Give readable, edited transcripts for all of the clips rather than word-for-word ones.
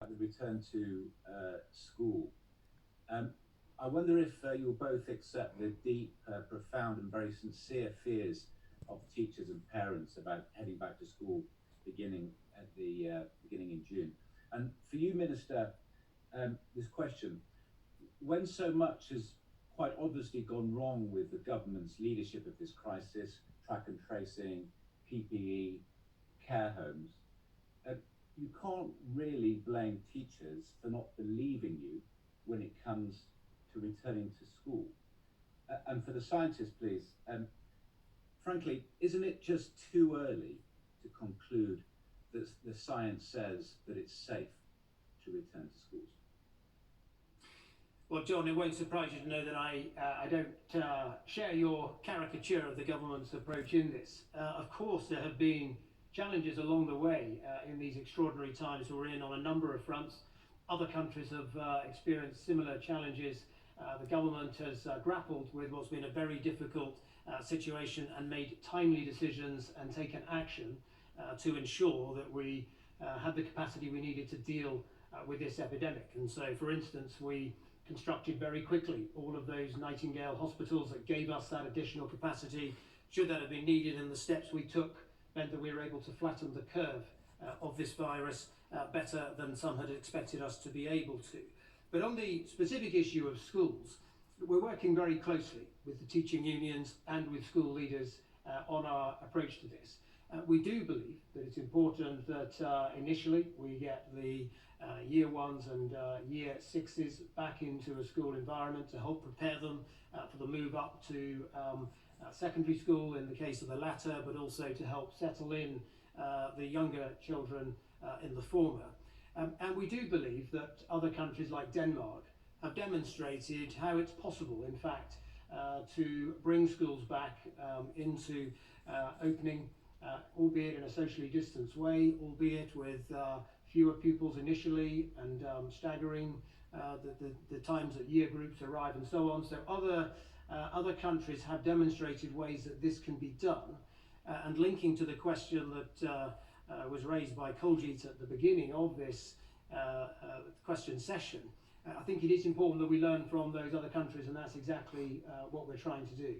about the return to school. Um, I wonder if you'll both accept the deep, profound, and very sincere fears of teachers and parents about heading back to school beginning at the beginning in June. And for you, Minister, this question: when so much has quite obviously gone wrong with the government's leadership of this crisis, track and tracing, PPE, care homes, uh, you can't really blame teachers for not believing you when it comes to returning to school. And for the scientists, please, frankly, isn't it just too early to conclude that the science says that it's safe to return to schools? Well, John, it won't surprise you to know that I don't share your caricature of the government's approach in this. Of course, there have been challenges along the way in these extraordinary times we're in on a number of fronts. Other countries have experienced similar challenges. The government has grappled with what's been a very difficult situation and made timely decisions and taken action to ensure that we had the capacity we needed to deal with this epidemic. And so, for instance, we constructed very quickly all of those Nightingale hospitals that gave us that additional capacity should that have been needed, and the steps we took meant that we were able to flatten the curve of this virus better than some had expected us to be able to. But on the specific issue of schools, we're working very closely with the teaching unions and with school leaders on our approach to this. We do believe that it's important that initially we get the year ones and year sixes back into a school environment to help prepare them for the move up to secondary school in the case of the latter, but also to help settle in the younger children in the former. And we do believe that other countries like Denmark have demonstrated how it's possible, in fact, to bring schools back into opening, albeit in a socially distanced way, albeit with fewer pupils initially and staggering the times that year groups arrive and so on. So other countries have demonstrated ways that this can be done. And linking to the question that was raised by Koljeet at the beginning of this question session, I think it is important that we learn from those other countries, and that's exactly what we're trying to do.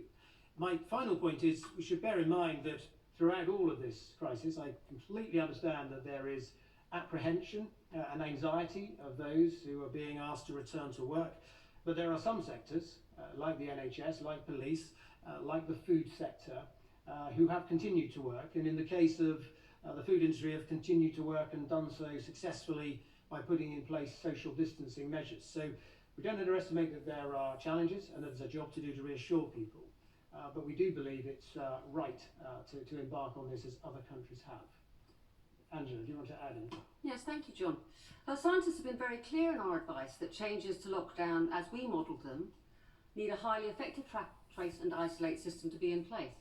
My final point is we should bear in mind that throughout all of this crisis, I completely understand that there is apprehension and anxiety of those who are being asked to return to work, but there are some sectors, like the NHS, like police, like the food sector, who have continued to work, and in the case of the food industry have continued to work and done so successfully by putting in place social distancing measures. So we don't underestimate that there are challenges and that there's a job to do to reassure people, but we do believe it's right to embark on this as other countries have. Angela, do you want to add anything? Yes, thank you, John. Scientists have been very clear in our advice that changes to lockdown, as we modelled them, need a highly effective track, trace and isolate system to be in place.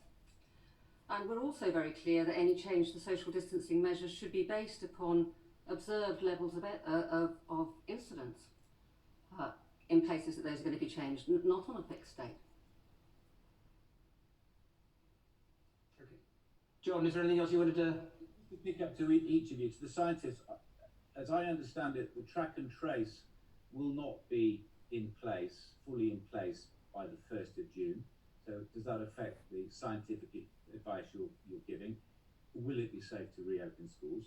And we're also very clear that any change to social distancing measures should be based upon observed levels of incidence in places that those are going to be changed, not on a fixed date. Okay. John, is there anything else you wanted to pick up to each of you? To the scientists, as I understand it, the track and trace will not be in place, fully in place, by the 1st of June. So does that affect the scientific advice you're giving? Will it be safe to reopen schools?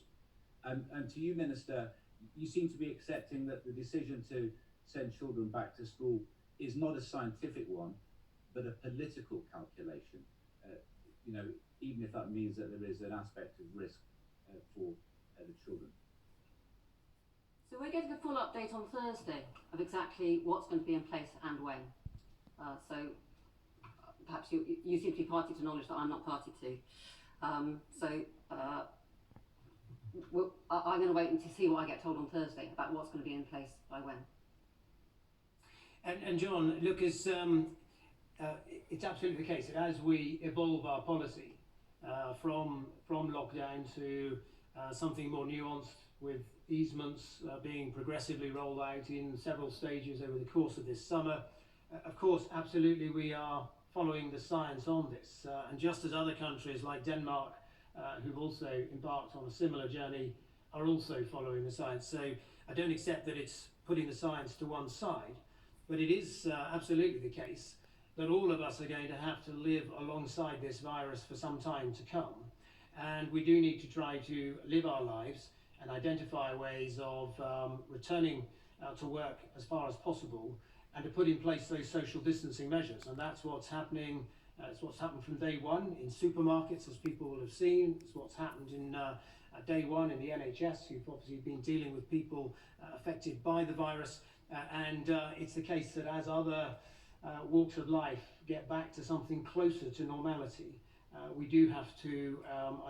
And to you, Minister, you seem to be accepting that the decision to send children back to school is not a scientific one, but a political calculation. Even if that means that there is an aspect of risk for the children. So we're getting a full update on Thursday of exactly what's going to be in place and when. So perhaps you seem to be party to knowledge that I'm not party to. I'm going to wait and to see what I get told on Thursday about what's going to be in place by when. And John, look, it's absolutely the case that as we evolve our policy from lockdown to something more nuanced, with easements being progressively rolled out in several stages over the course of this summer, of course, absolutely we are following the science on this. And just as other countries like Denmark, who've also embarked on a similar journey, are also following the science. So I don't accept that it's putting the science to one side, but it is absolutely the case that all of us are going to have to live alongside this virus for some time to come. And we do need to try to live our lives and identify ways of returning to work as far as possible, and to put in place those social distancing measures. And that's what's happening. It's what's happened from day one in supermarkets, as people will have seen. It's what's happened in day one in the NHS, who've obviously been dealing with people affected by the virus. And it's the case that as other walks of life get back to something closer to normality, we do have to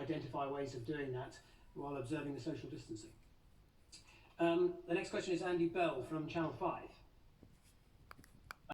identify ways of doing that while observing the social distancing. The next question is Andy Bell from Channel 5.